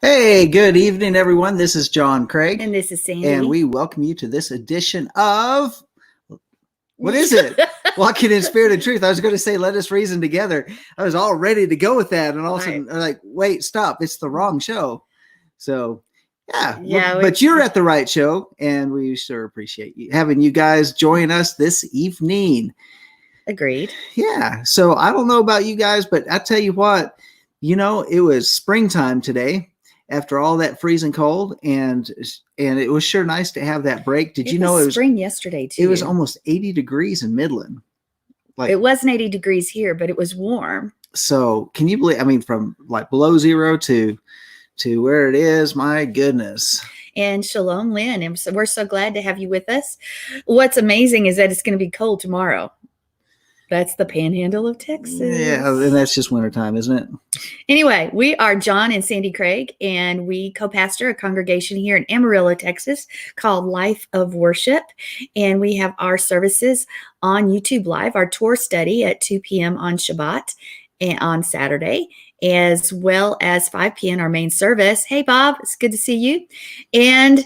Hey, good evening, everyone. This is John Craig. And this is Sandy. And we welcome you to this edition of, what is it? Walking in Spirit and Truth. I was going to say, let us reason together. I was all ready to go with that. And all of a sudden, I'm like, wait, stop. It's the wrong show. So, yeah. But you're at the right show. And we sure appreciate having you guys join us this evening. Agreed. Yeah. So I don't know about you guys, but I tell you what, it was springtime today. After all that freezing cold, and it was sure nice to have that break. Did you know it was spring yesterday too? It was almost 80 degrees in Midland. It wasn't 80 degrees here, but it was warm. So can you believe? I mean, from like below zero to where it is, my goodness. And shalom, Lynn. And so we're so glad to have you with us. What's amazing is that it's going to be cold tomorrow. That's the panhandle of Texas. Yeah, and that's just wintertime, isn't it? Anyway, we are John and Sandi Craig, and we co-pastor a congregation here in Amarillo, Texas, called Life of Worship. And we have our services on YouTube Live, our tour study at 2 p.m. on Shabbat and on Saturday, as well as 5 p.m. our main service. Hey, Bob, it's good to see you. And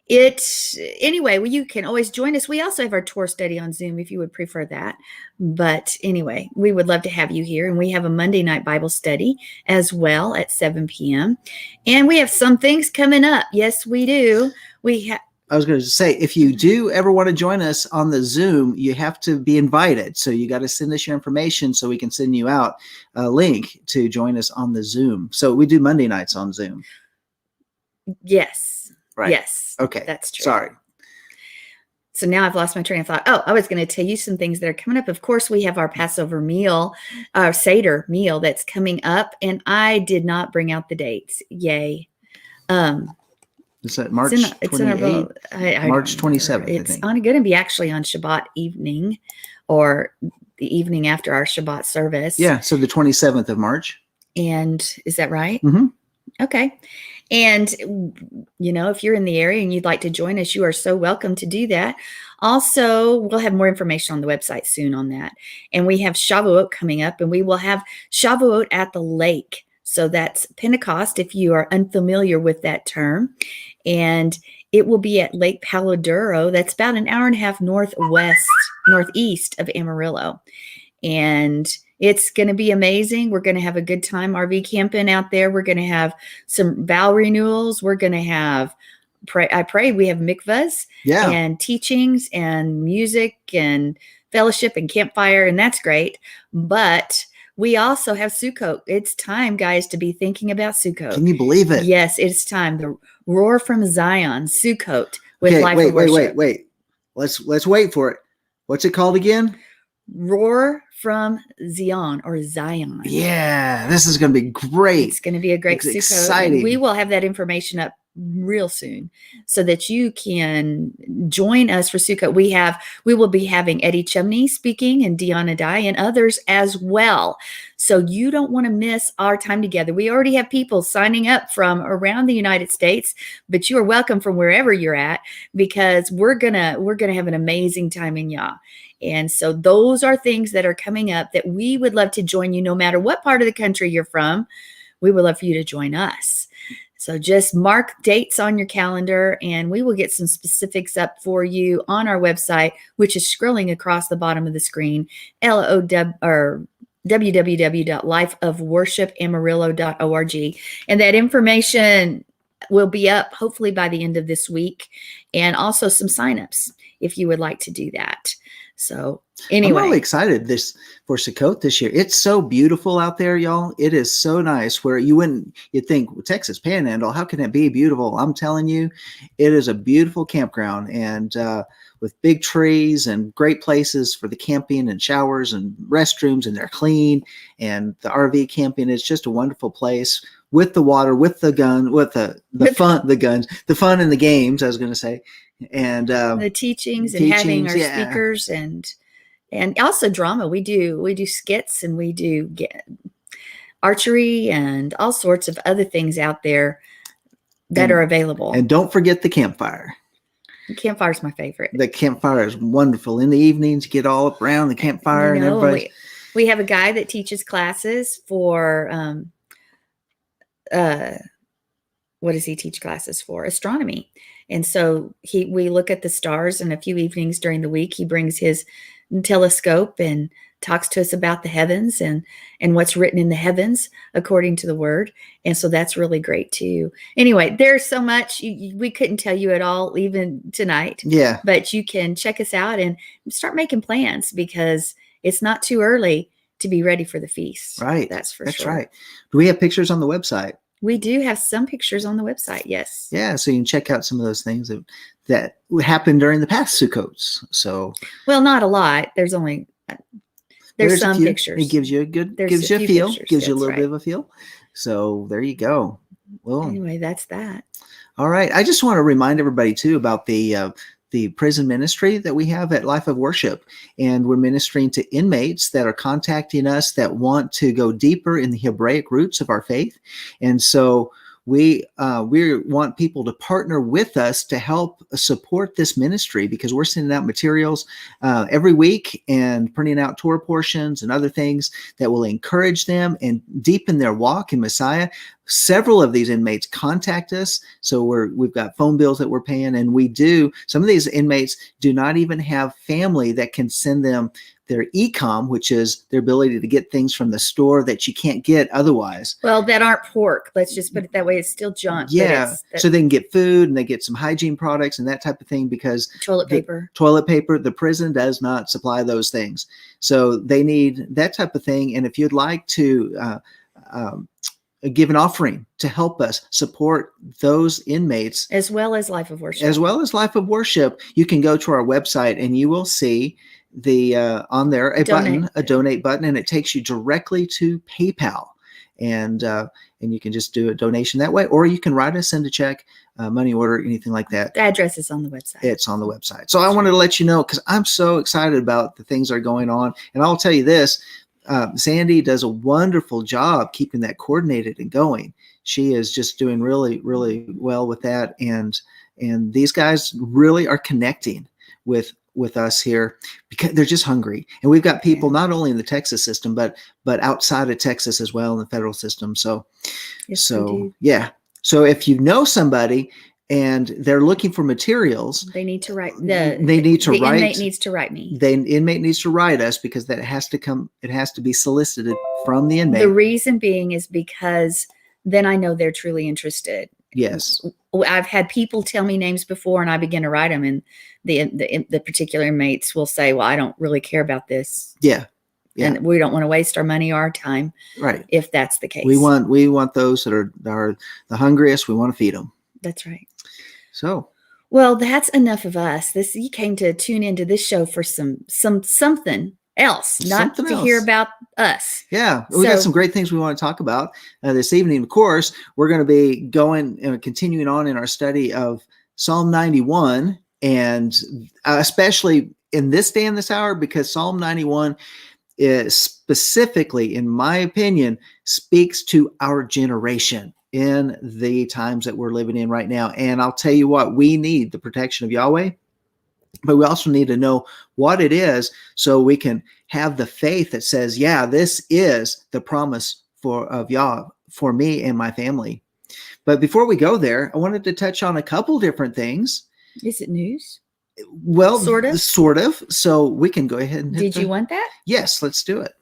anyway, you can always join us. We also have our tour study on Zoom if you would prefer that. But anyway, we would love to have you here. And we have a Monday night Bible study as well at 7 p.m. And we have some things coming up. Yes, we do. I was going to say, if you do ever want to join us on the Zoom, you have to be invited. So you got to send us your information so we can send you out a link to join us on the Zoom. So we do Monday nights on Zoom. Yes. Right. Yes. Okay. That's true. Sorry. So now I've lost my train of thought. Oh, I was going to tell you some things that are coming up. Of course, we have our Passover meal, our Seder meal that's coming up. And I did not bring out the dates. Yay. Is that March 28th? March 27th. It's going to be actually on Shabbat evening or the evening after our Shabbat service. Yeah. So the 27th of March. And is that right? Mm-hmm. Okay. And, if you're in the area and you'd like to join us, you are so welcome to do that. Also, we'll have more information on the website soon on that. And we have Shavuot coming up, and we will have Shavuot at the lake. So that's Pentecost, if you are unfamiliar with that term. And it will be at Lake Palo Duro. That's about an hour and a half northeast of Amarillo. And it's going to be amazing. We're going to have a good time RV camping out there. We're going to have some vow renewals. We're going to have, I pray we have mikvahs and teachings and music and fellowship and campfire, and that's great. But we also have Sukkot. It's time, guys, to be thinking about Sukkot. Can you believe it? Yes, it's time. The Roar from Zion, Sukkot with Life of Worship. Wait. Let's wait for it. What's it called again? Roar from Zion or Zion. Yeah, this is going to be great. It's going to be a great Sukkot. Exciting. We will have that information up real soon so that you can join us for Sukkot. We will be having Eddie Chumney speaking and Deanna Dye and others as well. So you don't want to miss our time together. We already have people signing up from around the United States, but you are welcome from wherever you're at because we're gonna have an amazing time in Yah. And so those are things that are coming up that we would love to join you no matter what part of the country you're from. We would love for you to join us. So just mark dates on your calendar and we will get some specifics up for you on our website, which is scrolling across the bottom of the screen, www.lifeofworshipamarillo.org. And that information will be up hopefully by the end of this week, and also some signups if you would like to do that. So anyway, I'm really excited for Sukkot this year. It's so beautiful out there, y'all. It is so nice where you'd think, well, Texas Panhandle, how can it be beautiful? I'm telling you, it is a beautiful campground and with big trees and great places for the camping and showers and restrooms, and they're clean. And the RV camping is just a wonderful place with the water, with the gun, with the fun and the games, I was going to say. And the teachings and having our speakers and also drama. We do skits and we do archery and all sorts of other things out there that are available. And don't forget the campfire. The campfire is my favorite. The campfire is wonderful. In the evenings, get all up around the campfire and everybody. We have a guy that teaches classes for what does he teach classes for? Astronomy. And so we look at the stars, and a few evenings during the week, he brings his telescope and talks to us about the heavens and what's written in the heavens according to the word. And so that's really great too. Anyway, there's so much we couldn't tell you at all even tonight. Yeah. But you can check us out and start making plans, because it's not too early to be ready for the feast. Right. That's for That's sure. right. Do we have pictures on the website? We do have some pictures on the website. Yes. Yeah. So you can check out some of those things that happened during the past Sukkots. So, well, not a lot. There's some a few. Pictures. It gives you gives you a feel, pictures. gives you a That's little right. bit of a feel. So there you go. Well, anyway, that's that. All right. I just want to remind everybody too about the prison ministry that we have at Life of Worship, and we're ministering to inmates that are contacting us that want to go deeper in the Hebraic roots of our faith. And so we want people to partner with us to help support this ministry, because we're sending out materials every week and printing out Torah portions and other things that will encourage them and deepen their walk in Messiah. Several of these inmates contact us, so we've got phone bills that we're paying, and some of these inmates do not even have family that can send them their e-com, which is their ability to get things from the store that you can't get otherwise. Well, that aren't pork. Let's just put it that way. It's still junk. Yeah. So they can get food and they get some hygiene products and that type of thing, because toilet paper, the prison does not supply those things. So they need that type of thing. And if you'd like to give an offering to help us support those inmates, as well as Life of Worship, you can go to our website and you will see on there a donate button, and it takes you directly to PayPal, and you can just do a donation that way, or you can write us, send a check, money order, anything like that. The address is on the website. It's on the website. So I wanted to let you know, because I'm so excited about the things that are going on, and I'll tell you this. Sandi does a wonderful job keeping that coordinated and going. She is just doing really, really well with that. And these guys really are connecting with us here, because they're just hungry. And we've got people not only in the Texas system, but outside of Texas as well in the federal system. So, yes, yeah. So if you know somebody and they're looking for materials, they need to write. The inmate needs to write me. The inmate needs to write us, because that has to come. It has to be solicited from the inmate. The reason being is because then I know they're truly interested. Yes. I've had people tell me names before, and I begin to write them, and the particular inmates will say, "Well, I don't really care about this." Yeah. And we don't want to waste our money or our time. Right. If that's the case, we want those that are the hungriest. We want to feed them. That's right. So, well, that's enough of us. You came to tune into this show for something else, not to hear about us. Yeah, we got some great things we want to talk about this evening. Of course, we're going to be continuing on in our study of Psalm 91, and especially in this day and this hour, because Psalm 91 is specifically, in my opinion, speaks to our generation in the times that we're living in right now. And I'll tell you what, we need the protection of Yahweh, but we also need to know what it is, so we can have the faith that says, yeah, this is the promise of Yah for me and my family. But before we go there, I wanted to touch on a couple different things. Is it news? Well, sort of. So we can go ahead and Did you want that? Yes, let's do it.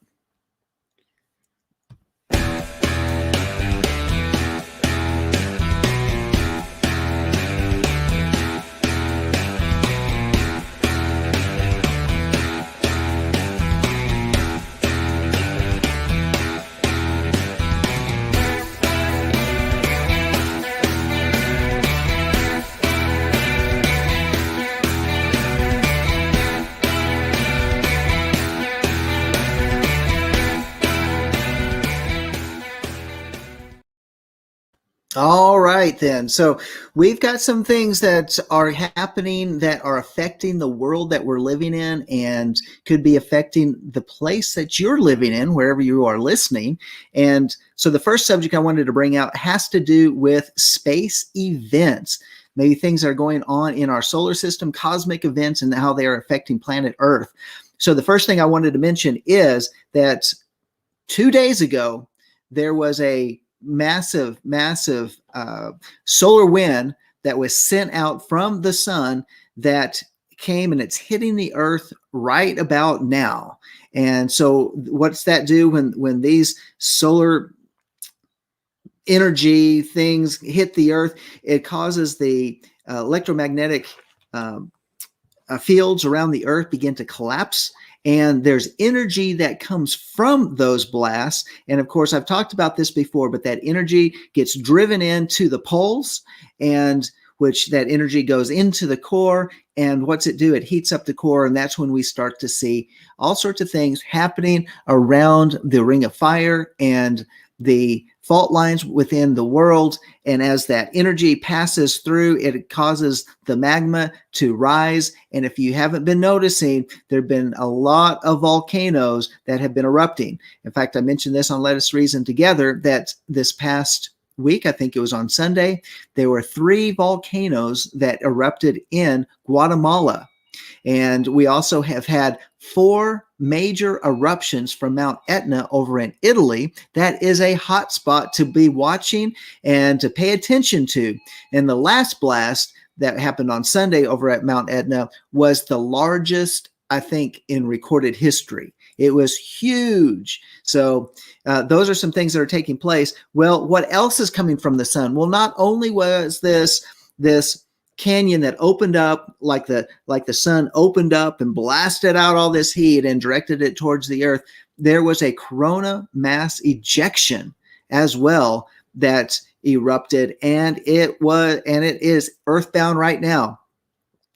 All right, then. So we've got some things that are happening that are affecting the world that we're living in, and could be affecting the place that you're living in, wherever you are listening. And so the first subject I wanted to bring out has to do with space events. Maybe things that are going on in our solar system, cosmic events, and how they are affecting planet Earth. So the first thing I wanted to mention is that 2 days ago, there was a massive solar wind that was sent out from the sun that came, and it's hitting the earth right about now. And so what's that do when these solar energy things hit the earth? It causes the electromagnetic fields around the earth begin to collapse, and there's energy that comes from those blasts. And of course, I've talked about this before, but that energy gets driven into the poles, and which that energy goes into the core. And what's it do? It heats up the core, and that's when we start to see all sorts of things happening around the ring of fire and the fault lines within the world. And as that energy passes through, it causes the magma to rise. And if you haven't been noticing, there have been a lot of volcanoes that have been erupting. In fact, I mentioned this on Let Us Reason Together, that this past week, I think it was on Sunday, there were 3 volcanoes that erupted in Guatemala. And we also have had 4 major eruptions from Mount Etna over in Italy. That is a hot spot to be watching and to pay attention to. And the last blast that happened on Sunday over at Mount Etna was the largest, I think, in recorded history. It was huge. So those are some things that are taking place. Well, what else is coming from the sun? Well, not only was this canyon that opened up like the sun opened up and blasted out all this heat and directed it towards the earth, there was a corona mass ejection as well that erupted, and it is earthbound right now.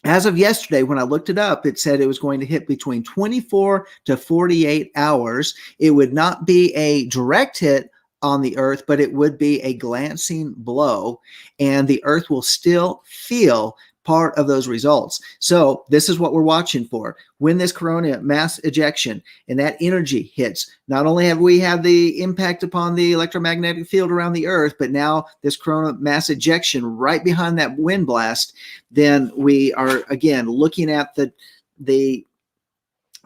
As of yesterday, when I looked it up, it said it was going to hit between 24 to 48 hours. It would not be a direct hit on the earth, but it would be a glancing blow, and the earth will still feel part of those results. So this is what we're watching for. When this corona mass ejection and that energy hits, not only have we had the impact upon the electromagnetic field around the earth, but now this corona mass ejection right behind that wind blast, then we are again looking at the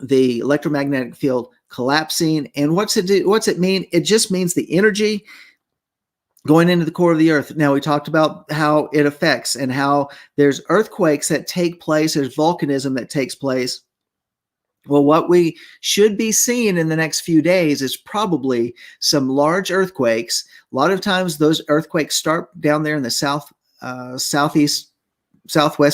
electromagnetic field collapsing. And what's it do? What's it mean? It just means the energy going into the core of the earth. Now, we talked about how it affects and how there's earthquakes that take place, there's volcanism that takes place. Well, what we should be seeing in the next few days is probably some large earthquakes. A lot of times those earthquakes start down there in the southwest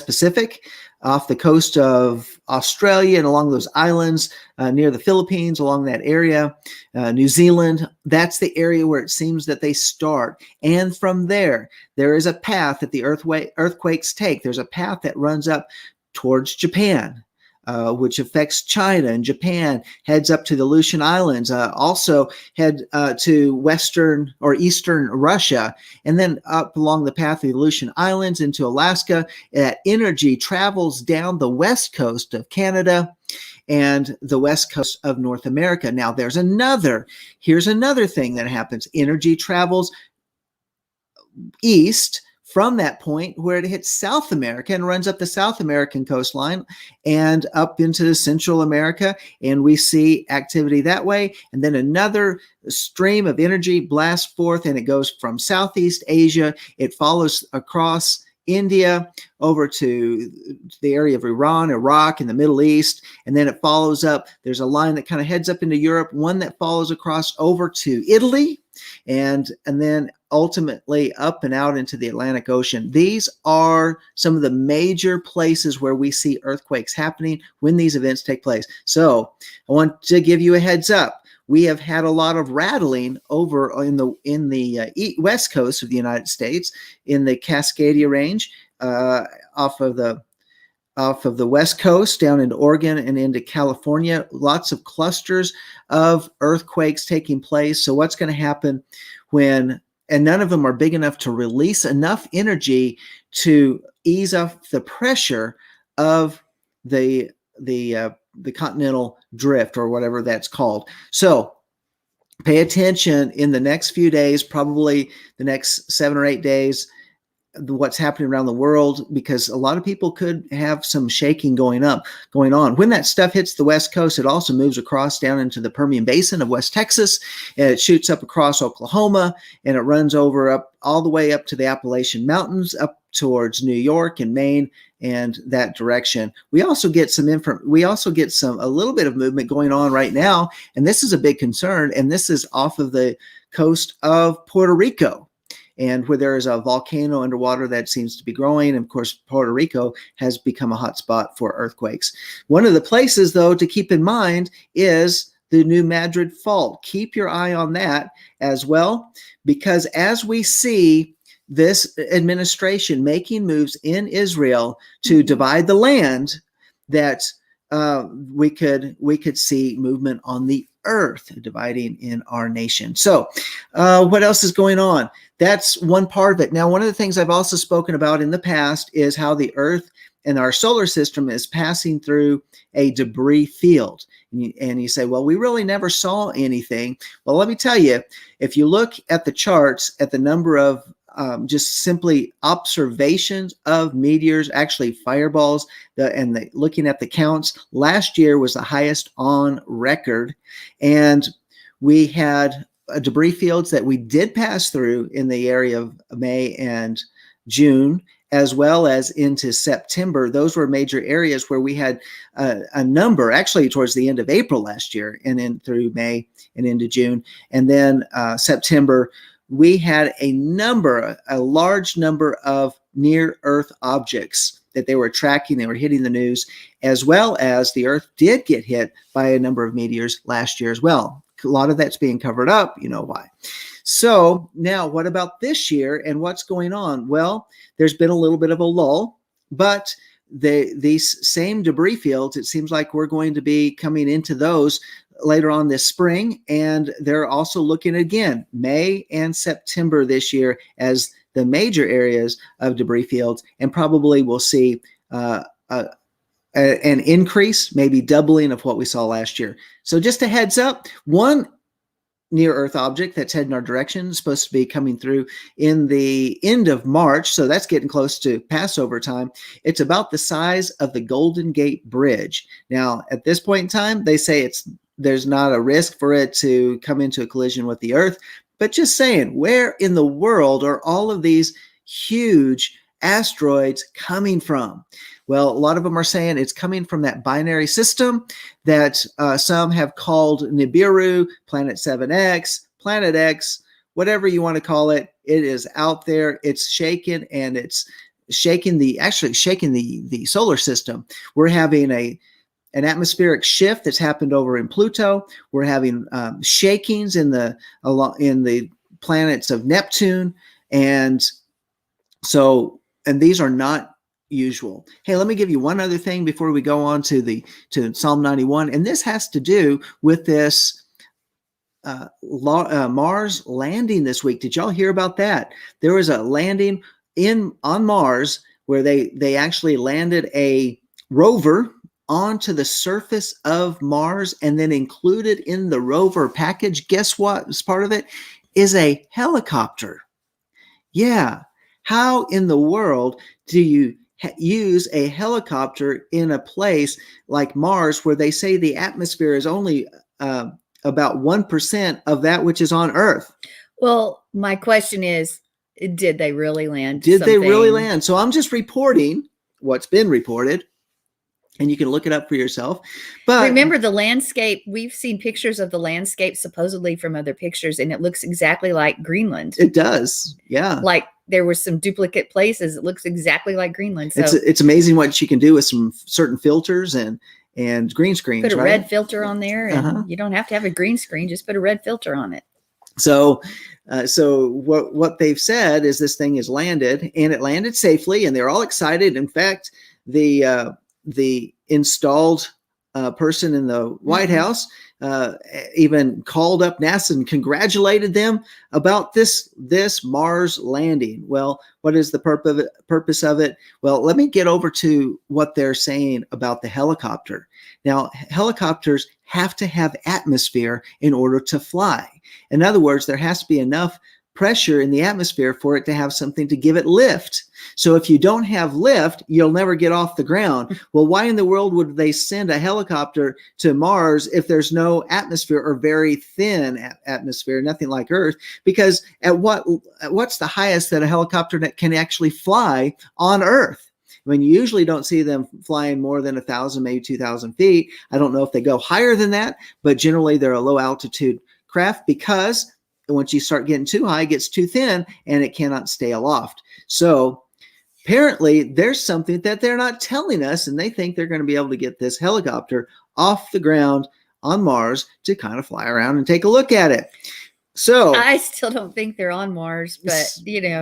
Pacific, off the coast of Australia and along those islands near the Philippines, along that area, New Zealand. That's the area where it seems that they start. And from there is a path that the earthquakes take. There's a path that runs up towards Japan, which affects China, and Japan heads up to the Aleutian Islands, also head to western or eastern Russia, and then up along the path of the Aleutian Islands into Alaska. That energy travels down the west coast of Canada and the west coast of North America. Now, here's another thing that happens. Energy travels east from that point where it hits South America and runs up the South American coastline and up into Central America. And we see activity that way. And then another stream of energy blasts forth, and it goes from Southeast Asia. It follows across India over to the area of Iran, Iraq, and the Middle East. And then it follows up. There's a line that kind of heads up into Europe, one that follows across over to Italy, and then ultimately up and out into the Atlantic Ocean. These are some of the major places where we see earthquakes happening when these events take place. So I want to give you a heads up. We have had a lot of rattling over in the west coast of the United States, in the Cascadia Range, off of the west coast down into Oregon and into California. Lots of clusters of earthquakes taking place. So what's going to happen and none of them are big enough to release enough energy to ease off the pressure of the continental drift, or whatever that's called. So pay attention in the next few days, probably the next 7 or 8 days. what's happening around the world, because a lot of people could have some shaking going on. When that stuff hits the West Coast, it also moves across down into the Permian Basin of West Texas, and it shoots up across Oklahoma, and it runs over up all the way up to the Appalachian Mountains, up towards New York and Maine and that direction. We also get a little bit of movement going on right now, and this is a big concern, and this is off of the coast of Puerto Rico, and where there is a volcano underwater that seems to be growing. And of course, Puerto Rico has become a hot spot for earthquakes. One of the places, though, to keep in mind is the New Madrid Fault. Keep your eye on that as well, because as we see this administration making moves in Israel to divide the land, that we could see movement on the earth dividing in our nation. So what else is going on? That's one part of it. Now, one of the things I've also spoken about in the past is how the earth and our solar system is passing through a debris field. And you say, well, we really never saw anything. Well, let me tell you, if you look at the charts at the number of just simply observations of meteors, actually fireballs, looking at the counts, last year was the highest on record. And we had debris fields that we did pass through in the area of May and June, as well as into September. Those were major areas where we had a number, actually towards the end of April last year, and then through May and into June. And then September, we had a large number of near-Earth objects that they were tracking. They were hitting the news, as well as the Earth did get hit by a number of meteors last year as well. A lot of that's being covered up. You know why. So now what about this year and what's going on? Well, there's been a little bit of a lull, but these same debris fields, it seems like we're going to be coming into those later on this spring. And they're also looking again, May and September this year as the major areas of debris fields, and probably we'll see an increase, maybe doubling of what we saw last year. So just a heads up, one near-Earth object that's heading our direction is supposed to be coming through in the end of March, so that's getting close to Passover time. It's about the size of the Golden Gate Bridge. Now, at this point in time, they say there's not a risk for it to come into a collision with the Earth, but just saying, where in the world are all of these huge asteroids coming from? Well, a lot of them are saying it's coming from that binary system that some have called Nibiru, Planet 7X, Planet X, whatever you want to call it. It is out there. It's shaking, and it's shaking the solar system. We're having an atmospheric shift that's happened over in Pluto. We're having shakings in the planets of Neptune, and these are not usual. Hey, let me give you one other thing before we go on to Psalm 91, and this has to do with this Mars landing this week. Did y'all hear about that? There was a landing on Mars where they actually landed a rover onto the surface of Mars, and then included in the rover package, guess what is part of it? Is a helicopter. Yeah. How in the world do you use a helicopter in a place like Mars, where they say the atmosphere is only about 1% of that which is on Earth? Well, my question is, did they really land? Did they really land? So I'm just reporting what's been reported, and you can look it up for yourself. But remember, the landscape, we've seen pictures of the landscape supposedly from other pictures, and it looks exactly like Greenland. It does. Yeah. Like there were some duplicate places. It looks exactly like Greenland. So it's amazing what you can do with some certain filters and green screens. Put a right? red filter on there, and you don't have to have a green screen. Just put a red filter on it. So what they've said is this thing has landed, and it landed safely, and they're all excited. In fact, the installed person in the White House even called up NASA and congratulated them about this Mars landing. Well, what is the purpose of it? Well, let me get over to what they're saying about the helicopter. Now, helicopters have to have atmosphere in order to fly. In other words, there has to be enough pressure in the atmosphere for it to have something to give it lift. So if you don't have lift, you'll never get off the ground. Well, why in the world would they send a helicopter to Mars if there's no atmosphere or very thin atmosphere, nothing like Earth? Because what's the highest that a helicopter can actually fly on Earth? I mean, you usually don't see them flying more than 1,000, maybe 2,000 feet. I don't know if they go higher than that, but generally they're a low altitude craft because once you start getting too high, it gets too thin and it cannot stay aloft. So apparently there's something that they're not telling us, and they think they're going to be able to get this helicopter off the ground on Mars to kind of fly around and take a look at it. So I still don't think they're on Mars, but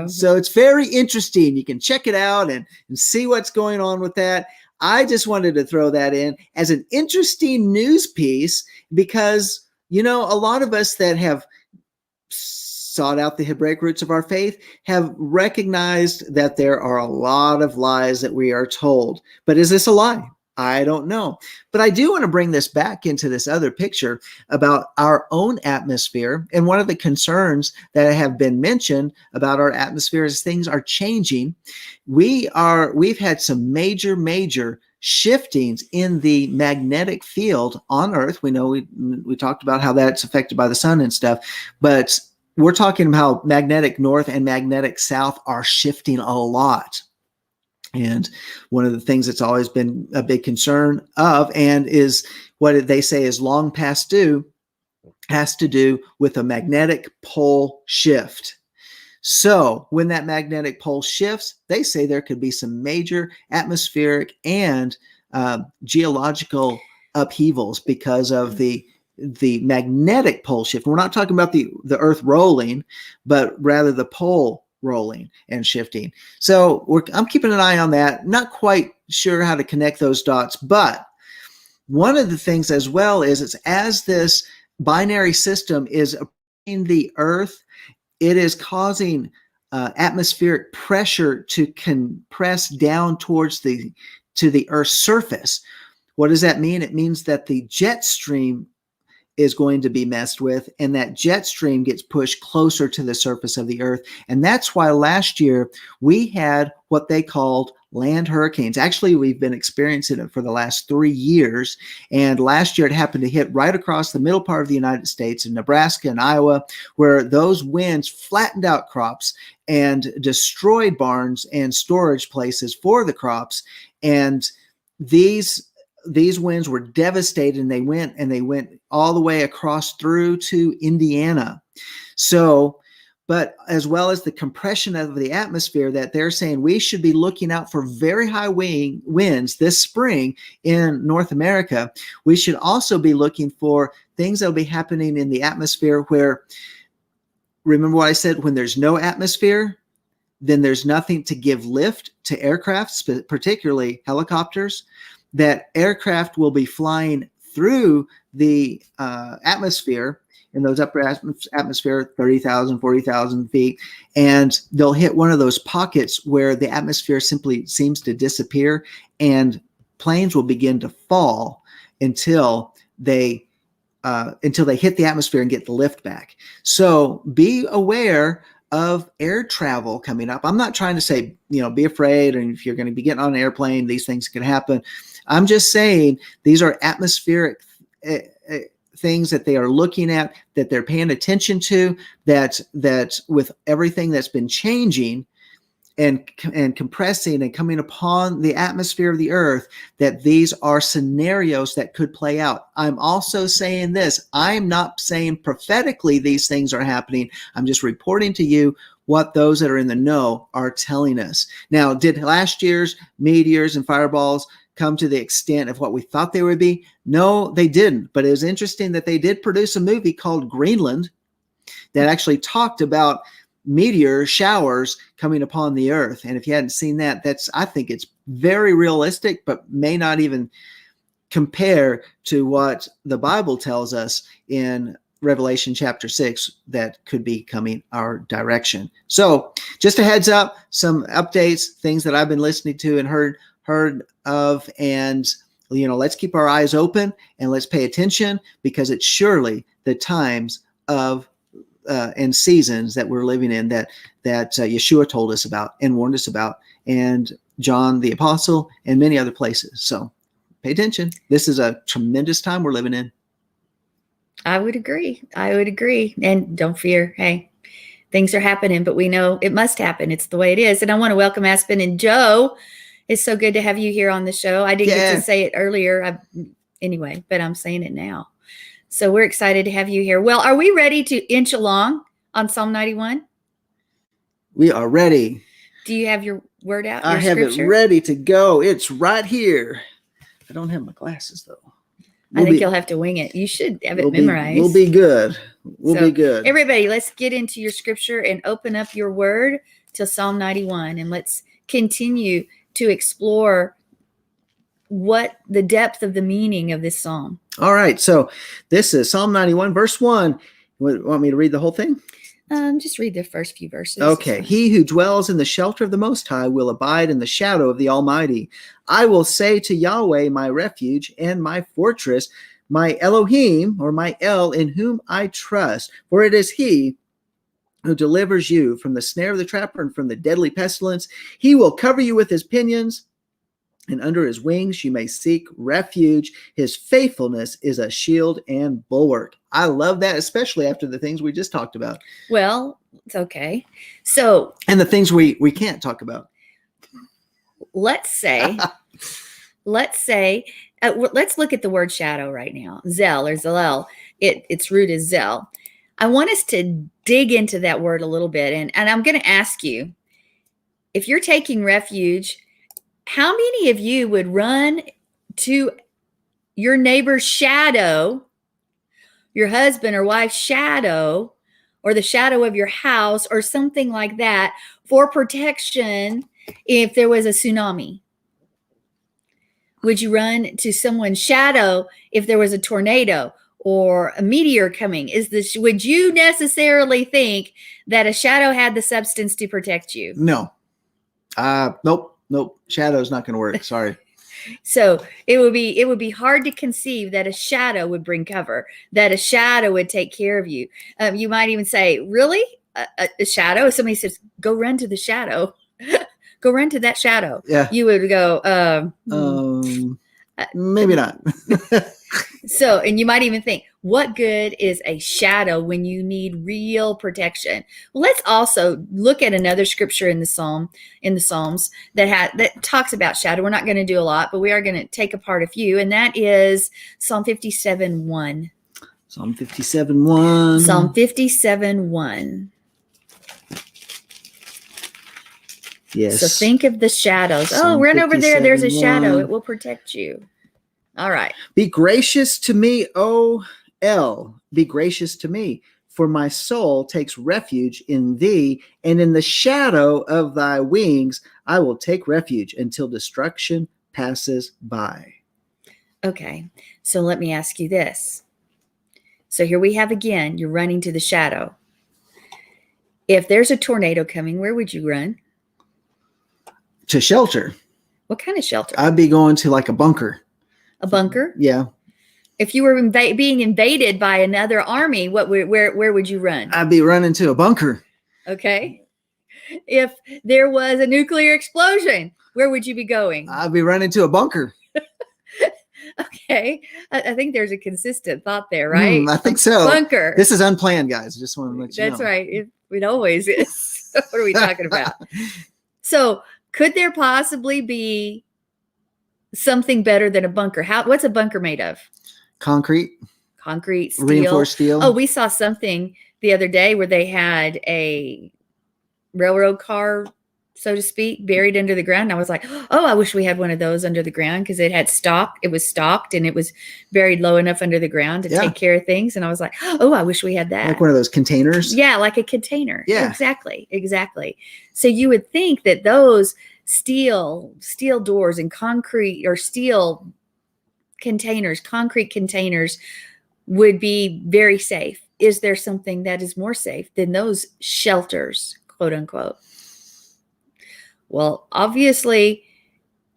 So it's very interesting. You can check it out and see what's going on with that. I just wanted to throw that in as an interesting news piece because, a lot of us that have sought out the Hebraic roots of our faith have recognized that there are a lot of lies that we are told. But is this a lie? I don't know. But I do want to bring this back into this other picture about our own atmosphere. And one of the concerns that have been mentioned about our atmosphere is things are changing. We've had some major shiftings in the magnetic field on Earth. We know we talked about how that's affected by the sun and stuff, but we're talking about how magnetic north and magnetic south are shifting a lot. And one of the things that's always been a big concern of, and is what they say is long past due, has to do with a magnetic pole shift. So when that magnetic pole shifts, they say there could be some major atmospheric and geological upheavals because of the magnetic pole shift. We're not talking about the Earth rolling, but rather the pole rolling and shifting. So I'm keeping an eye on that. Not quite sure how to connect those dots, but one of the things as well is it's as this binary system is approaching the Earth, it is causing atmospheric pressure to compress down towards the Earth's surface. What does that mean? It means that the jet stream is going to be messed with, and that jet stream gets pushed closer to the surface of the Earth. And that's why last year we had what they called land hurricanes. Actually, we've been experiencing it for the last 3 years. And last year it happened to hit right across the middle part of the United States in Nebraska and Iowa, where those winds flattened out crops and destroyed barns and storage places for the crops. And these winds were devastated, and they went all the way across through to Indiana. So, but as well as the compression of the atmosphere, that they're saying we should be looking out for very high winds this spring in North America. We should also be looking for things that will be happening in the atmosphere where, remember what I said, when there's no atmosphere, then there's nothing to give lift to aircraft, particularly helicopters. That aircraft will be flying through the atmosphere in those upper atmosphere, 30,000, 40,000 feet, and they'll hit one of those pockets where the atmosphere simply seems to disappear, and planes will begin to fall until they hit the atmosphere and get the lift back. So be aware of air travel coming up. I'm not trying to say, be afraid, and if you're going to be getting on an airplane, these things can happen. I'm just saying these are atmospheric things that they are looking at, that they're paying attention to, that with everything that's been changing and compressing and coming upon the atmosphere of the Earth, that these are scenarios that could play out. I'm also saying this. I'm not saying prophetically these things are happening. I'm just reporting to you what those that are in the know are telling us. Now, did last year's meteors and fireballs come to the extent of what we thought they would be? No, they didn't. But it was interesting that they did produce a movie called Greenland that actually talked about meteor showers coming upon the Earth. And if you hadn't seen that, I think it's very realistic, but may not even compare to what the Bible tells us in Revelation chapter 6 that could be coming our direction. So just a heads up, some updates, things that I've been listening to and heard of, and let's keep our eyes open and let's pay attention, because it's surely the times of and seasons that we're living in that Yeshua told us about and warned us about, and John the Apostle, and many other places. So pay attention. This is a tremendous time we're living in. I would agree. And don't fear. Hey, things are happening, but we know it must happen. It's the way it is. And I want to welcome Aspen and Joe. It's so good to have you here on the show. I didn't get to say it earlier anyway, but I'm saying it now. So we're excited to have you here. Well, are we ready to inch along on Psalm 91? We are ready. Do you have your word out? I have it ready to go. It's right here. I don't have my glasses, though. I think you'll have to wing it. You should have it memorized. We'll be good. We'll be good. Everybody, let's get into your scripture and open up your word to Psalm 91. And let's continue to explore what the depth of the meaning of this psalm. All right. So this is Psalm 91, verse 1. Want me to read the whole thing? Just read the first few verses. Okay. He who dwells in the shelter of the Most High will abide in the shadow of the Almighty. I will say to Yahweh, my refuge and my fortress, my Elohim, or my El, in whom I trust. For it is he who delivers you from the snare of the trapper and from the deadly pestilence. He will cover you with his pinions, and under his wings you may seek refuge. His faithfulness is a shield and bulwark. I love that, especially after the things we just talked about. Well, it's okay. So, and the things we can't talk about. Let's say, let's look at the word shadow right now. Zel or Zalel. Its root is Zel. I want us to dig into that word a little bit. And I'm going to ask you, if you're taking refuge, how many of you would run to your neighbor's shadow, your husband or wife's shadow, or the shadow of your house or something like that for protection if there was a tsunami? Would you run to someone's shadow if there was a tornado or a meteor coming? Would you necessarily think that a shadow had the substance to protect you? No. Nope. Shadow's not going to work. Sorry. So it would be hard to conceive that a shadow would bring cover, that a shadow would take care of you. You might even say, really? A shadow? If somebody says, go run to the shadow, go run to that shadow. Yeah. You would go, maybe not. So, and you might even think, what good is a shadow when you need real protection? Well, let's also look at another scripture in the Psalms that talks about shadow. We're not going to do a lot, but we are going to take apart a few, and that is Psalm 57:1. Psalm 57:1. Psalm 57:1. Yes. So think of the shadows. Psalm run over there. There's a 57:1. shadow. It will protect you. All right. Be gracious to me, O El. Be gracious to me, for my soul takes refuge in thee, and in the shadow of thy wings I will take refuge until destruction passes by. Okay. So let me ask you this. So here we have again, you're running to the shadow. If there's a tornado coming, where would you run? To shelter. What kind of shelter? I'd be going to like a bunker. A bunker? Yeah. If you were being invaded by another army, where would you run? I'd be running to a bunker. Okay. If there was a nuclear explosion, where would you be going? I'd be running to a bunker. Okay. I think there's a consistent thought there, right? I think so. Bunker. This is unplanned, guys. I just want to let you know. That's right. It always is. What are we talking about? So could there possibly be something better than a bunker? What's a bunker made of? Concrete, steel, reinforced steel. Oh, we saw something the other day where they had a railroad car, so to speak, buried under the ground. And I was like, oh, I wish we had one of those under the ground, because it had stock. It was stocked and it was buried low enough under the ground to take care of things. And I was like, oh, I wish we had that. Like one of those containers. Yeah, like a container. Yeah, exactly. So you would think that those steel doors and concrete or steel containers, concrete containers, would be very safe. Is there something that is more safe than those shelters, quote unquote? Well, obviously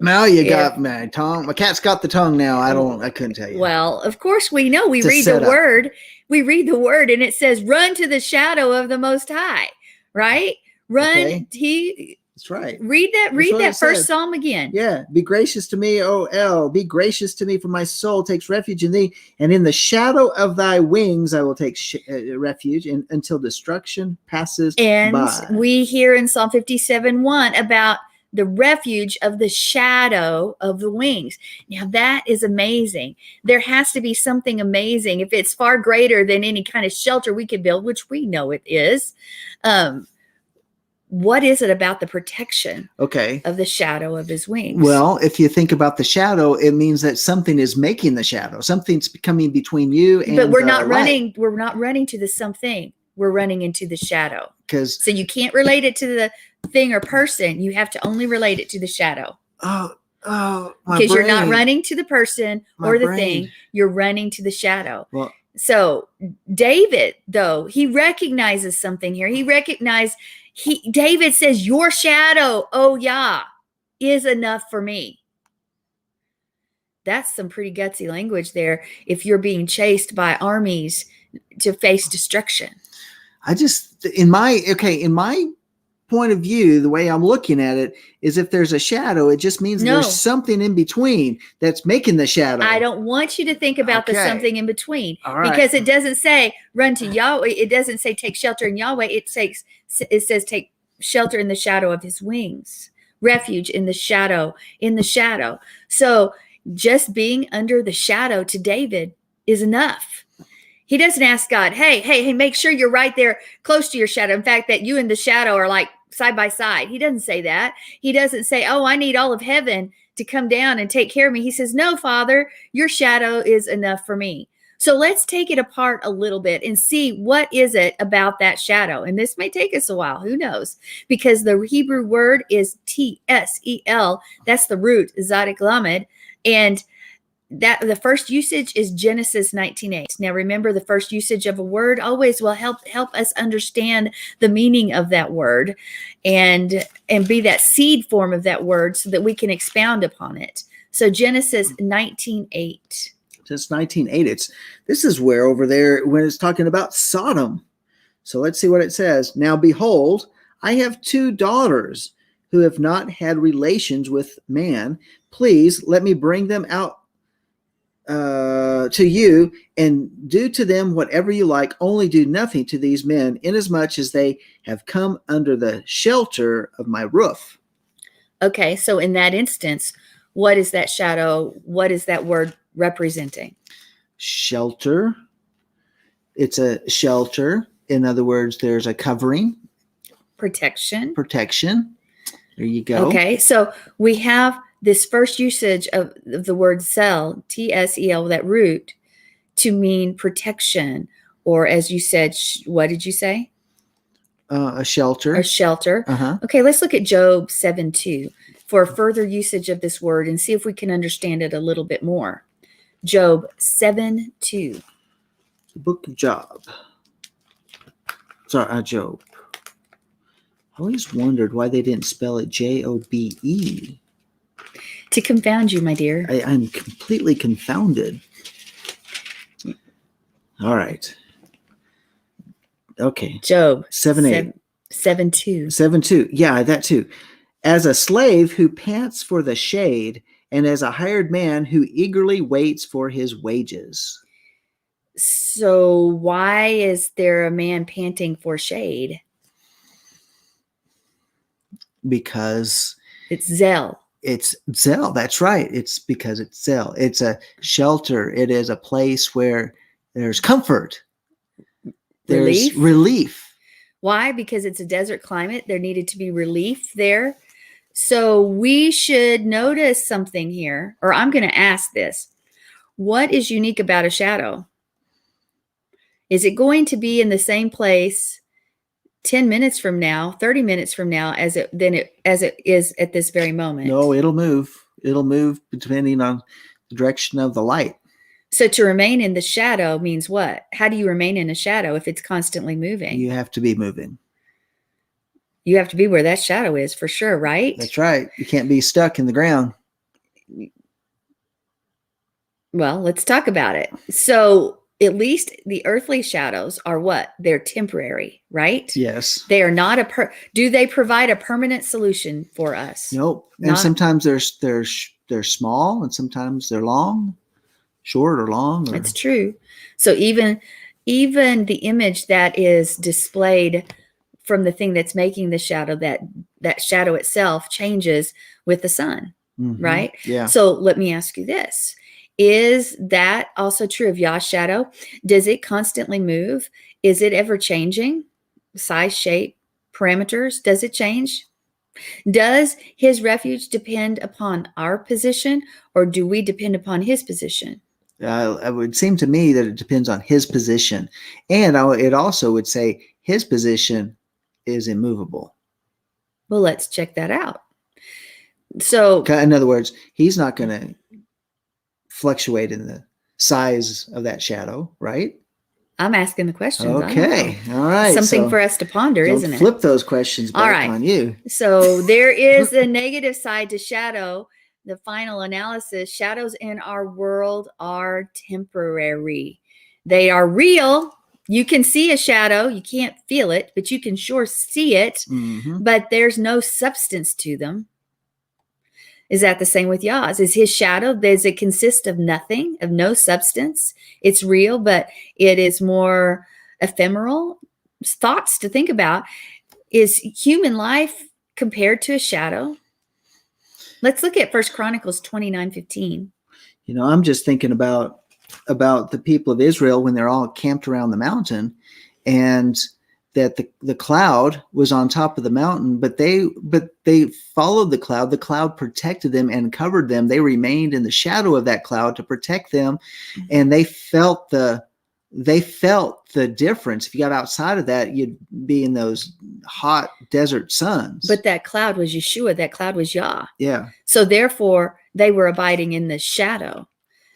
Now you got my tongue. My cat's got the tongue now. I couldn't tell you. Well, of course we know. We It's a read the setup. word. We read the word and it says, run to the shadow of the Most High, right? Run. Okay. That's right. Read that. That's Read what that it first said. psalm again. Yeah. Be gracious to me, O El. Be gracious to me, for my soul takes refuge in thee. And in the shadow of thy wings I will take refuge until destruction passes And by. we hear in Psalm 57:1 about the refuge of the shadow of the wings. Now that is amazing. There has to be something amazing. If it's far greater than any kind of shelter we could build, which we know it is, what is it about the protection of the shadow of his wings? Well, if you think about the shadow, it means that something is making the shadow. Something's coming between you and but we're not running. light. We're not running to the something. We're running into the shadow. So you can't relate it to the thing or person. You have to only relate it to the shadow. Because you're not running to the person or the thing. You're running to the shadow. Well, so David, though, he recognizes something here. David says, your shadow, oh Yah, is enough for me. That's some pretty gutsy language there. If you're being chased by armies to face destruction. In my point of view, the way I'm looking at it is, if there's a shadow, it just means there's something in between that's making the shadow. I don't want you to think about the something in between, because it doesn't say run to Yahweh. It doesn't say take shelter in Yahweh. It says take shelter in the shadow of his wings, refuge in the shadow, So just being under the shadow to David is enough. He doesn't ask God, hey, make sure you're right there close to your shadow. In fact, that you and the shadow are like side by side. He doesn't say that. He doesn't say, oh, I need all of heaven to come down and take care of me. He says, no, Father, your shadow is enough for me. So let's take it apart a little bit and see what is it about that shadow. And this may take us a while. Who knows? Because the Hebrew word is T-S-E-L. That's the root, Zadik Lamed. And that the first usage is Genesis 19:8. Now remember, the first usage of a word always will help us understand the meaning of that word and be that seed form of that word so that we can expound upon it. So Genesis 19:8. Just 19:8. This is where over there when it's talking about Sodom. So let's see what it says. Now behold, I have 2 daughters who have not had relations with man. Please let me bring them out to you, and do to them whatever you like. Only do nothing to these men, inasmuch as they have come under the shelter of my roof. Okay, so in that instance, what is that shadow? What is that word representing? Shelter. It's a shelter. In other words, there's a covering. Protection. There you go. Okay, so we have this first usage of the word sel, T-S-E-L, that root, to mean protection, or as you said, what did you say? A shelter. A shelter. Okay, let's look at Job 7:2 for further usage of this word and see if we can understand it a little bit more. Job 7:2. The book of Job. Job. I always wondered why they didn't spell it Jobe. To confound you, my dear. I'm completely confounded. All right. Okay. Job 7:8. 7:2. 7:2. Yeah, that too. As a slave who pants for the shade, and as a hired man who eagerly waits for his wages. So why is there a man panting for shade? Because it's zeal. It's zeal. That's right. It's because it's zeal. It's a shelter. It is a place where there's comfort. There's relief. Why? Because it's a desert climate. There needed to be relief there. So we should notice something here, or I'm going to ask this. What is unique about a shadow? Is it going to be in the same place 10 minutes from now, 30 minutes from now, as it is at this very moment? No, it'll move. It'll move depending on the direction of the light. So to remain in the shadow means what? How do you remain in a shadow if it's constantly moving? You have to be moving. You have to be where that shadow is, for sure, right? That's right. You can't be stuck in the ground. Well, let's talk about it. So at least the earthly shadows are what? They're temporary, right? Yes. They are not do they provide a permanent solution for us? Nope. And Not- sometimes they're small, and sometimes they're long, short or long. Or, It's true. So even the image that is displayed from the thing that's making the shadow, that shadow itself changes with the sun, right? Yeah. So let me ask you this. Is that also true of Yah's shadow? Does it constantly move? Is it ever changing? Size, shape, parameters? Does it change? Does his refuge depend upon our position, or do we depend upon his position? It would seem to me that it depends on his position. And it also would say his position is immovable. Well, let's check that out. So, In other words, he's not going to fluctuate in the size of that shadow, right? I'm asking the questions. Okay. All right. Something for us to ponder, isn't it? Flip those questions back on you. So there is the negative side to shadow. The final analysis: shadows in our world are temporary. They are real. You can see a shadow. You can't feel it, but you can sure see it. But there's no substance to them. Is that the same with Yah's? Is his shadow, does it consist of nothing, of no substance? It's real, but it is more ephemeral. Thoughts to think about. Is human life compared to a shadow? Let's look at 1 Chronicles 29:15. I'm just thinking about the people of Israel when they're all camped around the mountain, and that the cloud was on top of the mountain, but they followed the cloud. The cloud protected them and covered them. They remained in the shadow of that cloud to protect them, and they felt the difference. If you got outside of that, you'd be in those hot desert suns. But that cloud was Yeshua. That cloud was Yah. Yeah. So therefore, they were abiding in the shadow.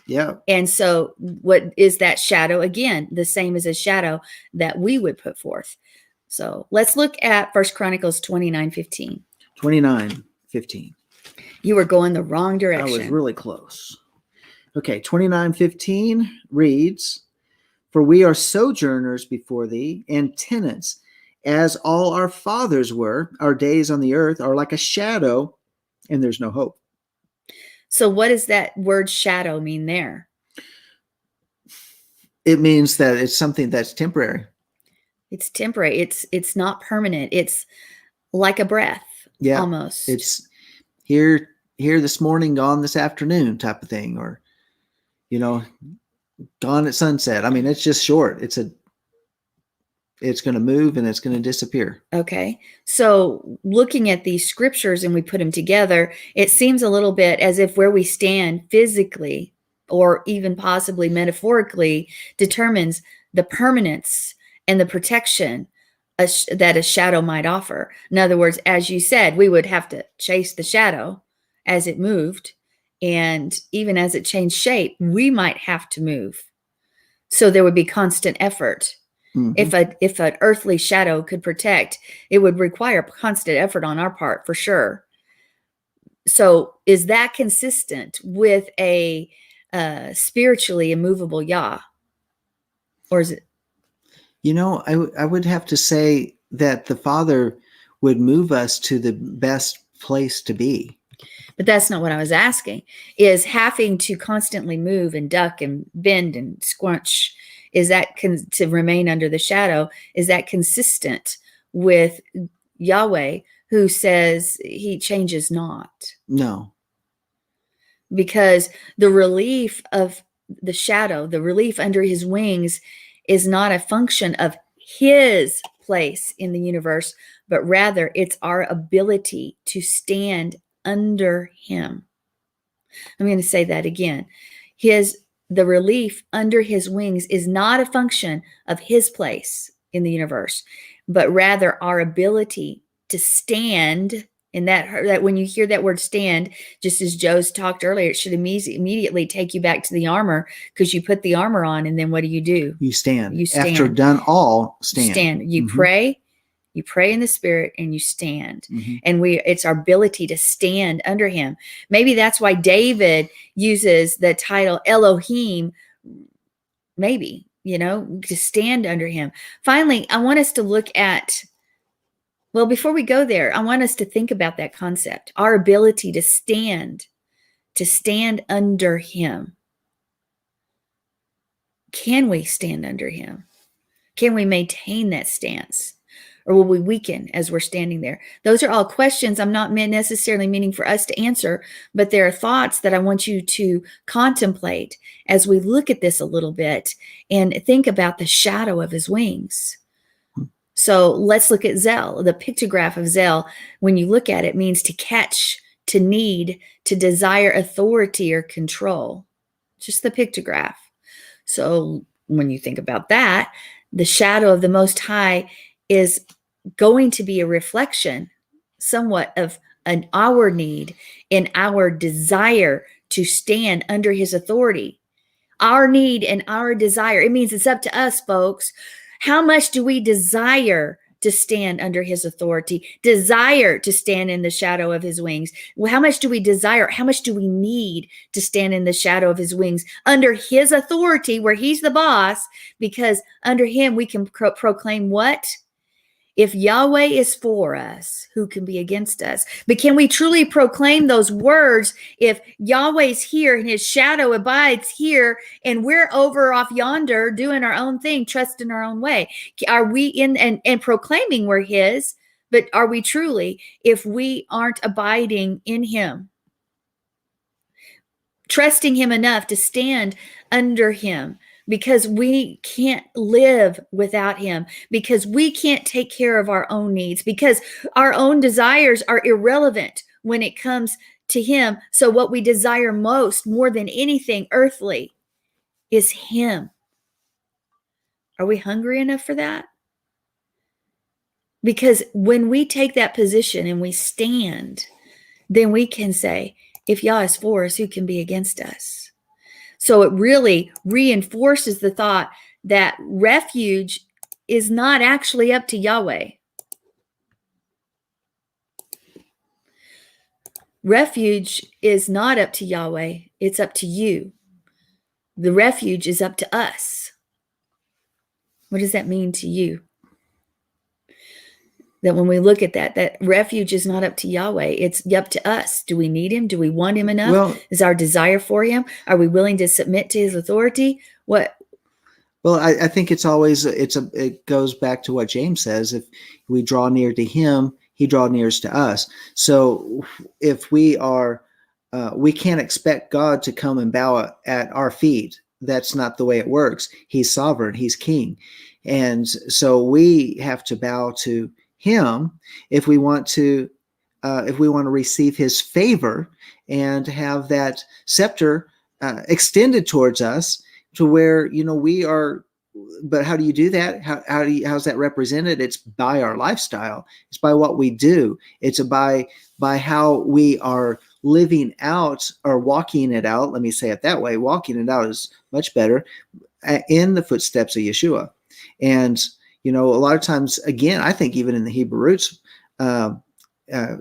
Yeah. And so what is that shadow? Again, the same as a shadow that we would put forth. So let's look at 1 Chronicles 29:15. 29:15. You were going the wrong direction. I was really close. Okay, 29:15 reads, "For we are sojourners before thee, and tenants, as all our fathers were. Our days on the earth are like a shadow, and there's no hope." So what does that word shadow mean there? It means that it's something that's temporary. It's temporary. It's not permanent. It's like a breath. Yeah. Almost. It's here this morning, gone this afternoon type of thing, or gone at sunset. I mean, it's just short. It's going to move and it's going to disappear. Okay. So looking at these scriptures and we put them together, it seems a little bit as if where we stand physically or even possibly metaphorically determines the permanence and the protection that a shadow might offer. In other words, as you said, we would have to chase the shadow as it moved. And even as it changed shape, we might have to move. So there would be constant effort. If an earthly shadow could protect, it would require constant effort on our part, for sure. So is that consistent with a spiritually immovable Yah? Or is it? I would have to say that the Father would move us to the best place to be. But that's not what I was asking. Is having to constantly move and duck and bend and squunch, is that to remain under the shadow? Is that consistent with Yahweh, who says he changes not? No. Because the relief of the shadow, the relief under his wings, is not a function of his place in the universe, but rather it's our ability to stand under him. I'm going to say that again. The relief under his wings is not a function of his place in the universe, but rather our ability to stand. And that when you hear that word stand, just as Joe's talked earlier, it should immediately take you back to the armor, because you put the armor on and then what do? You stand. You stand. After done all, stand. You pray, You pray in the Spirit and you stand. Mm-hmm. And it's our ability to stand under him. Maybe that's why David uses the title Elohim, maybe, to stand under him. Finally, I want us to look at, well, before we go there, I want us to think about that concept, our ability to stand under him. Can we stand under him? Can we maintain that stance? Or will we weaken as we're standing there? Those are all questions I'm not necessarily meaning for us to answer, but there are thoughts that I want you to contemplate as we look at this a little bit and think about the shadow of his wings. So let's look at Zel. The pictograph of Zel, when you look at it, means to catch, to need, to desire authority or control. Just the pictograph. So when you think about that, the shadow of the Most High is going to be a reflection somewhat of our need and our desire to stand under his authority. Our need and our desire. It means it's up to us, folks. How much do we desire to stand under his authority, desire to stand in the shadow of his wings? Well, how much do we desire? How much do we need to stand in the shadow of his wings under his authority, where he's the boss? Because under him, we can proclaim what? If Yahweh is for us, who can be against us? But can we truly proclaim those words if Yahweh's here and his shadow abides here and we're over off yonder doing our own thing, trusting our own way? Are we in and proclaiming we're his, but are we truly, if we aren't abiding in him, trusting him enough to stand under him? Because we can't live without him, because we can't take care of our own needs, because our own desires are irrelevant when it comes to him. So what we desire most, more than anything earthly, is him. Are we hungry enough for that? Because when we take that position and we stand, then we can say, if Yah is for us, who can be against us? So it really reinforces the thought that refuge is not actually up to Yahweh. Refuge is not up to Yahweh. It's up to you. The refuge is up to us. What does that mean to you? That when we look at that refuge is not up to Yahweh. It's up to us. Do we need him? Do we want him enough? Well, is our desire for him? Are we willing to submit to his authority? What? Well, I think it goes back to what James says. If we draw near to him, he draws near to us. So if we are, we can't expect God to come and bow at our feet. That's not the way it works. He's sovereign. He's king. And so we have to bow to him if we want to receive his favor and have that scepter extended towards us, to where we are. But how do you do that? How's that represented? It's by our lifestyle. It's by what we do. It's by how we are living out or walking it out. Let me say it that way. Walking it out is much better, in the footsteps of Yeshua. And a lot of times, again, I think even in the Hebrew roots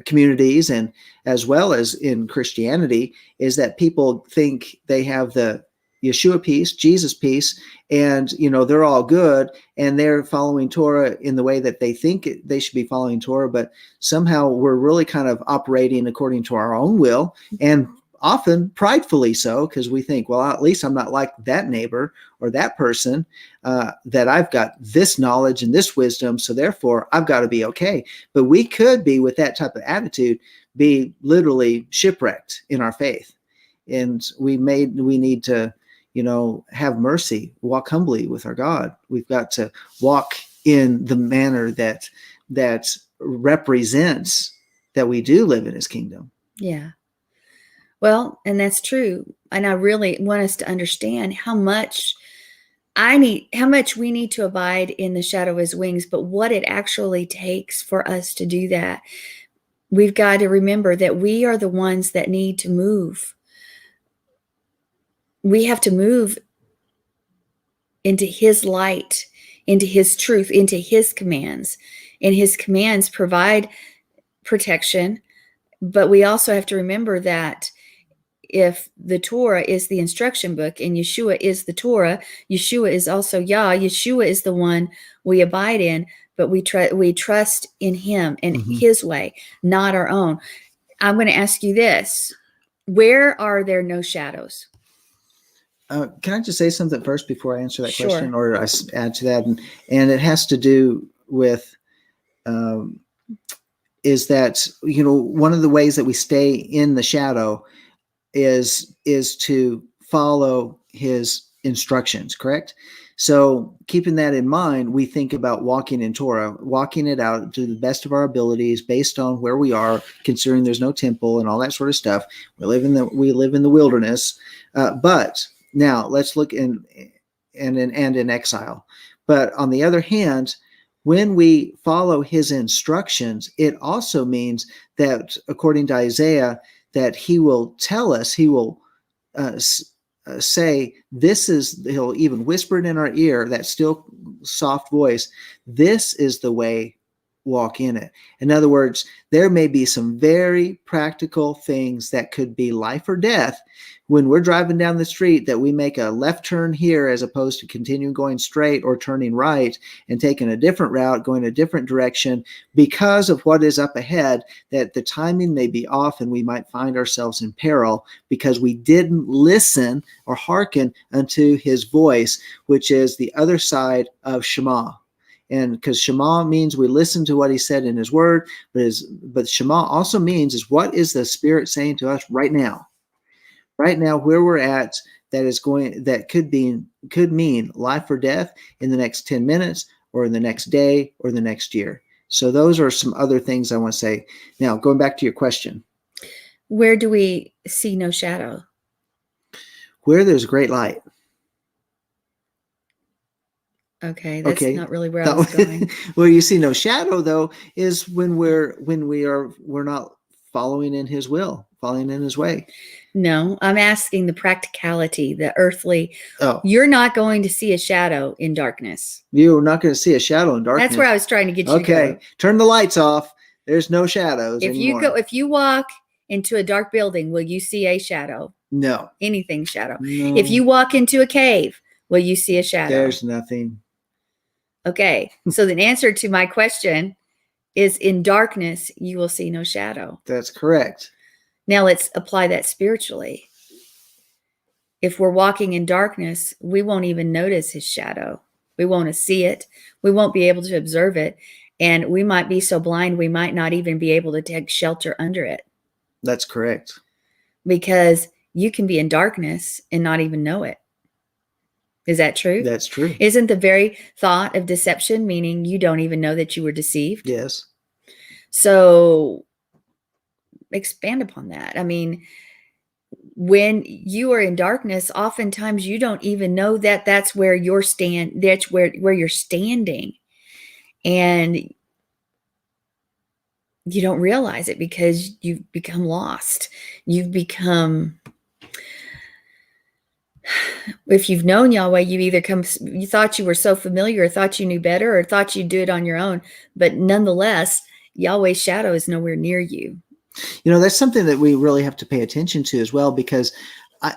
communities, and as well as in Christianity, is that people think they have the Yeshua peace, Jesus peace, and they're all good and they're following Torah in the way that they think they should be following Torah, but somehow we're really kind of operating according to our own will, and often pridefully so, because we think, well, at least I'm not like that neighbor or that person, that I've got this knowledge and this wisdom, so therefore I've got to be okay. But we could be, with that type of attitude, be literally shipwrecked in our faith. And we need to have mercy, walk humbly with our God. We've got to walk in the manner that represents that we do live in his kingdom. Yeah. Well, and that's true. And I really want us to understand how much we need to abide in the shadow of his wings, but what it actually takes for us to do that. We've got to remember that we are the ones that need to move. We have to move into his light, into his truth, into his commands, and his commands provide protection. But we also have to remember that if the Torah is the instruction book and Yeshua is the Torah, Yeshua is also Yah. Yeshua is the one we abide in, but we trust in him and his way, not our own. I'm going to ask you this. Where are there no shadows? Can I just say something first before I answer that Sure. question, or I add to that? And it has to do with is that, one of the ways that we stay in the shadow is to follow his instructions, correct? So keeping that in mind, we think about walking in Torah, walking it out to the best of our abilities based on where we are, considering there's no temple and all that sort of stuff. We live in the wilderness, but now let's look in exile. But on the other hand, when we follow his instructions, it also means that, according to Isaiah, that he will tell us, he will say, he'll even whisper it in our ear, that still soft voice, this is the way, walk in it. In other words, there may be some very practical things that could be life or death when we're driving down the street, that we make a left turn here as opposed to continuing going straight or turning right and taking a different route, going a different direction because of what is up ahead, that the timing may be off and we might find ourselves in peril because we didn't listen or hearken unto his voice, which is the other side of Shema. And because Shema means we listen to what he said in his word, but Shema also means is what is the Spirit saying to us right now? Right now, where we're at, that could mean life or death in the next 10 minutes or in the next day or the next year. So those are some other things I want to say. Now, going back to your question. Where do we see no shadow? Where there's great light. Okay, that's not really where I was going. Where you see no shadow, though, is when we're not following in his will, following in his way. No, I'm asking the practicality, the earthly. Oh, you're not going to see a shadow in darkness. You're not going to see a shadow in darkness. That's where I was trying to get you. Okay, turn the lights off. There's no shadows anymore. If you walk into a dark building, will you see a shadow? No. Anything shadow. No. If you walk into a cave, will you see a shadow? There's nothing. Okay, so the answer to my question is, in darkness, you will see no shadow. That's correct. Now let's apply that spiritually. If we're walking in darkness, we won't even notice his shadow. We won't see it. We won't be able to observe it. And we might be so blind, we might not even be able to take shelter under it. That's correct. Because you can be in darkness and not even know it. Is that true? That's true. Isn't the very thought of deception meaning you don't even know that you were deceived? Yes. So expand upon that. I mean, when you are in darkness, oftentimes you don't even know that that's where you're that's where you're standing. And you don't realize it because you've become lost. You've become, if you've known Yahweh, you thought you were so familiar, or thought you knew better, or thought you'd do it on your own. But nonetheless, Yahweh's shadow is nowhere near you. That's something that we really have to pay attention to as well, because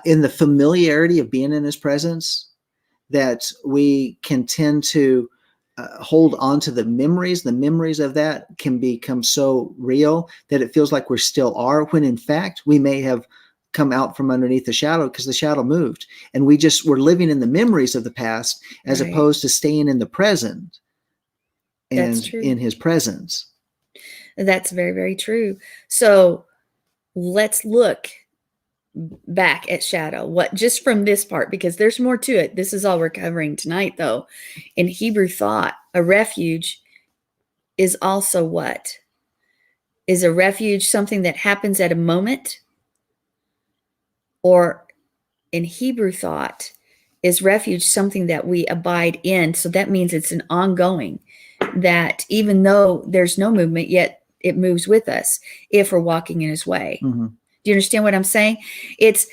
in the familiarity of being in his presence, that we can tend to hold on to the memories. The memories of that can become so real that it feels like we still are, when in fact we may have come out from underneath the shadow because the shadow moved, and we're living in the memories of the past as opposed to staying in the present and in his presence. That's very, very true. So let's look back at shadow. Just from this part, because there's more to it. This is all we're covering tonight, though. In Hebrew thought, a refuge is also what? Is a refuge something that happens at a moment? Or in Hebrew thought, is refuge something that we abide in? So that means it's an ongoing, that even though there's no movement, yet it moves with us if we're walking in his way. Mm-hmm. Do you understand what I'm saying? It's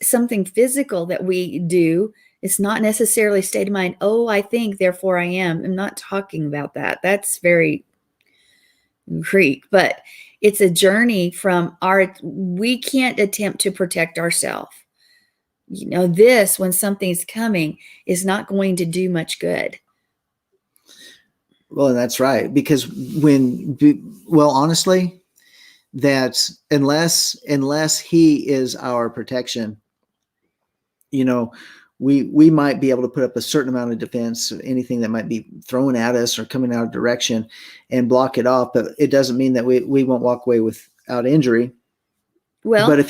something physical that we do. It's not necessarily state of mind. Oh, I think, therefore I am. I'm not talking about that. That's very Greek, but it's a journey from we can't attempt to protect ourselves. This, when something's coming, is not going to do much good. Well, that's right. Because honestly, that unless he is our protection, we might be able to put up a certain amount of defense, anything that might be thrown at us or coming out of direction, and block it off. But it doesn't mean that we won't walk away without injury. Well, but if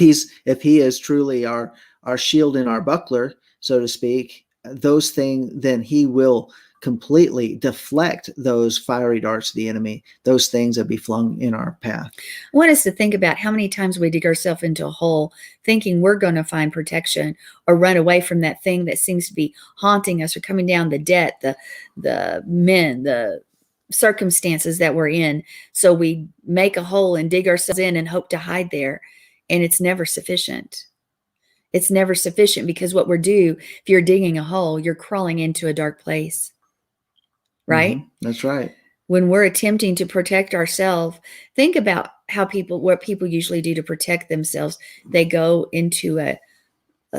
he is truly our shield and our buckler, so to speak, those things, then he will completely deflect those fiery darts of the enemy, those things that be flung in our path. I want us to think about how many times we dig ourselves into a hole thinking we're going to find protection or run away from that thing that seems to be haunting us or coming down, the debt, the circumstances that we're in. So we make a hole and dig ourselves in and hope to hide there. And it's never sufficient. It's never sufficient, because what we're doing, if you're digging a hole, you're crawling into a dark place. Right? Mm-hmm. That's right. When we're attempting to protect ourselves, think about what people usually do to protect themselves. They go into a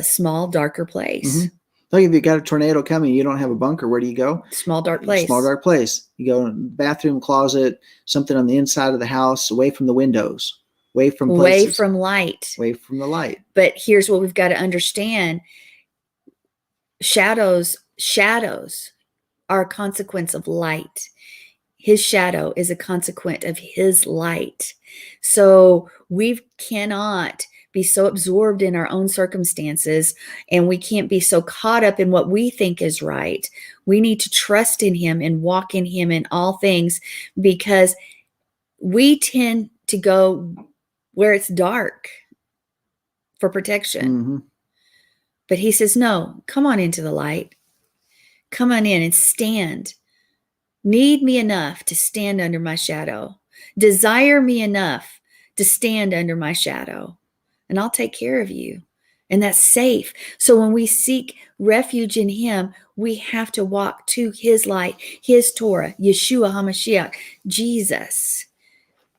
small, darker place. Mm-hmm. Like if you got a tornado coming, you don't have a bunker, where do you go? Small, dark place. Small, dark place. You go in the bathroom, closet, something on the inside of the house, away from the windows, away from places. Away from light. Away from the light. But here's what we've got to understand. Shadows are a consequence of light. His shadow is a consequence of his light. So we cannot be so absorbed in our own circumstances, and we can't be so caught up in what we think is right. We need to trust in him and walk in him in all things, because we tend to go where it's dark for protection. Mm-hmm. But he says, no, come on into the light. Come on in and stand. Need me enough to stand under my shadow. Desire me enough to stand under my shadow, and I'll take care of you. And that's safe. So when we seek refuge in him, we have to walk to his light, his Torah, Yeshua HaMashiach, Jesus.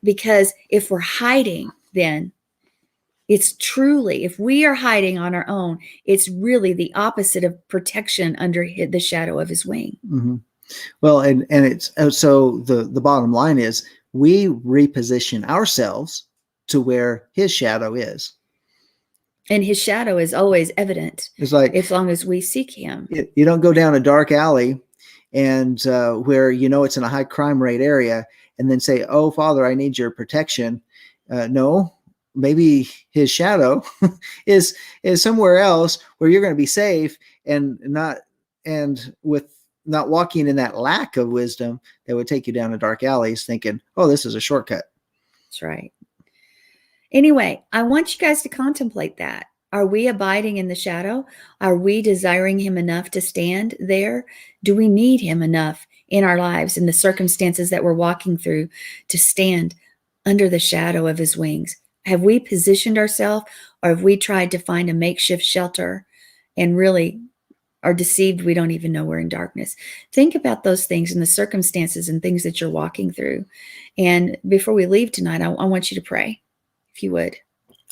Because if we're hiding, then it's truly, if we are hiding on our own, it's really the opposite of protection under the shadow of his wing. Mm-hmm. Well, and it's so the bottom line is we reposition ourselves to where his shadow is. And his shadow is always evident. It's like, as long as we seek him. You don't go down a dark alley and where it's in a high crime rate area and then say, "Oh, Father, I need your protection." No, maybe his shadow is somewhere else where you're going to be safe, and with not walking in that lack of wisdom that would take you down a dark alleys thinking, "Oh, this is a shortcut." That's right. Anyway, I want you guys to contemplate that. Are we abiding in the shadow? Are we desiring him enough to stand there? Do we need him enough in our lives, in the circumstances that we're walking through, to stand under the shadow of his wings? Have we positioned ourselves, or have we tried to find a makeshift shelter and really are deceived we don't even know we're in darkness? Think about those things and the circumstances and things that you're walking through. And before we leave tonight, I want you to pray, if you would.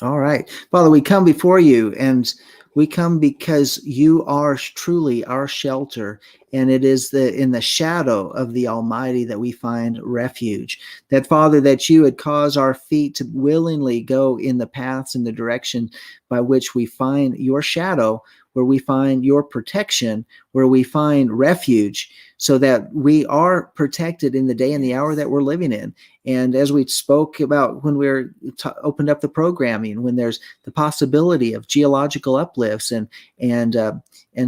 All right. Father, we come before you, and we come because you are truly our shelter, and it is in the shadow of the Almighty that we find refuge. That, Father, that you would cause our feet to willingly go in the paths and the direction by which we find your shadow, where we find your protection, where we find refuge, so that we are protected in the day and the hour that we're living in. And as we spoke about when we opened up the programming, when there's the possibility of geological uplifts and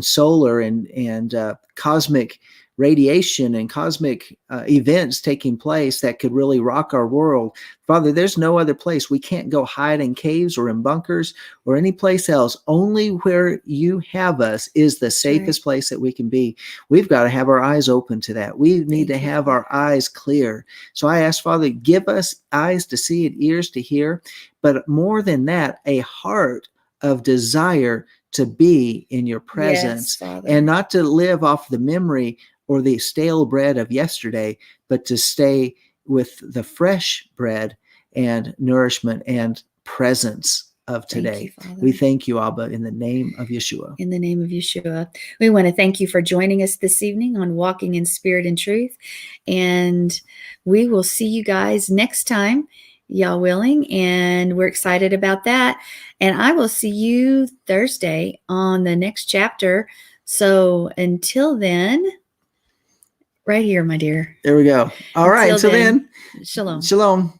solar and cosmic radiation and cosmic events taking place that could really rock our world, Father, there's no other place. We can't go hide in caves or in bunkers or any place else. Only where you have us is the safest place that we can be. We've got to have our eyes open to that. We need to have our eyes clear. So I ask, Father, give us eyes to see and ears to hear, but more than that, a heart of desire to be in your presence, and not to live off the memory or the stale bread of yesterday, but to stay with the fresh bread and nourishment and presence of Thank you, today. Father. We thank you, Abba, in the name of Yeshua. In the name of Yeshua. We want to thank you for joining us this evening on Walking in Spirit and Truth. And we will see you guys next time, y'all willing. And we're excited about that. And I will see you Thursday on the next chapter. So until then, right here, my dear. There we go. All right. Until then, Shalom. shalom.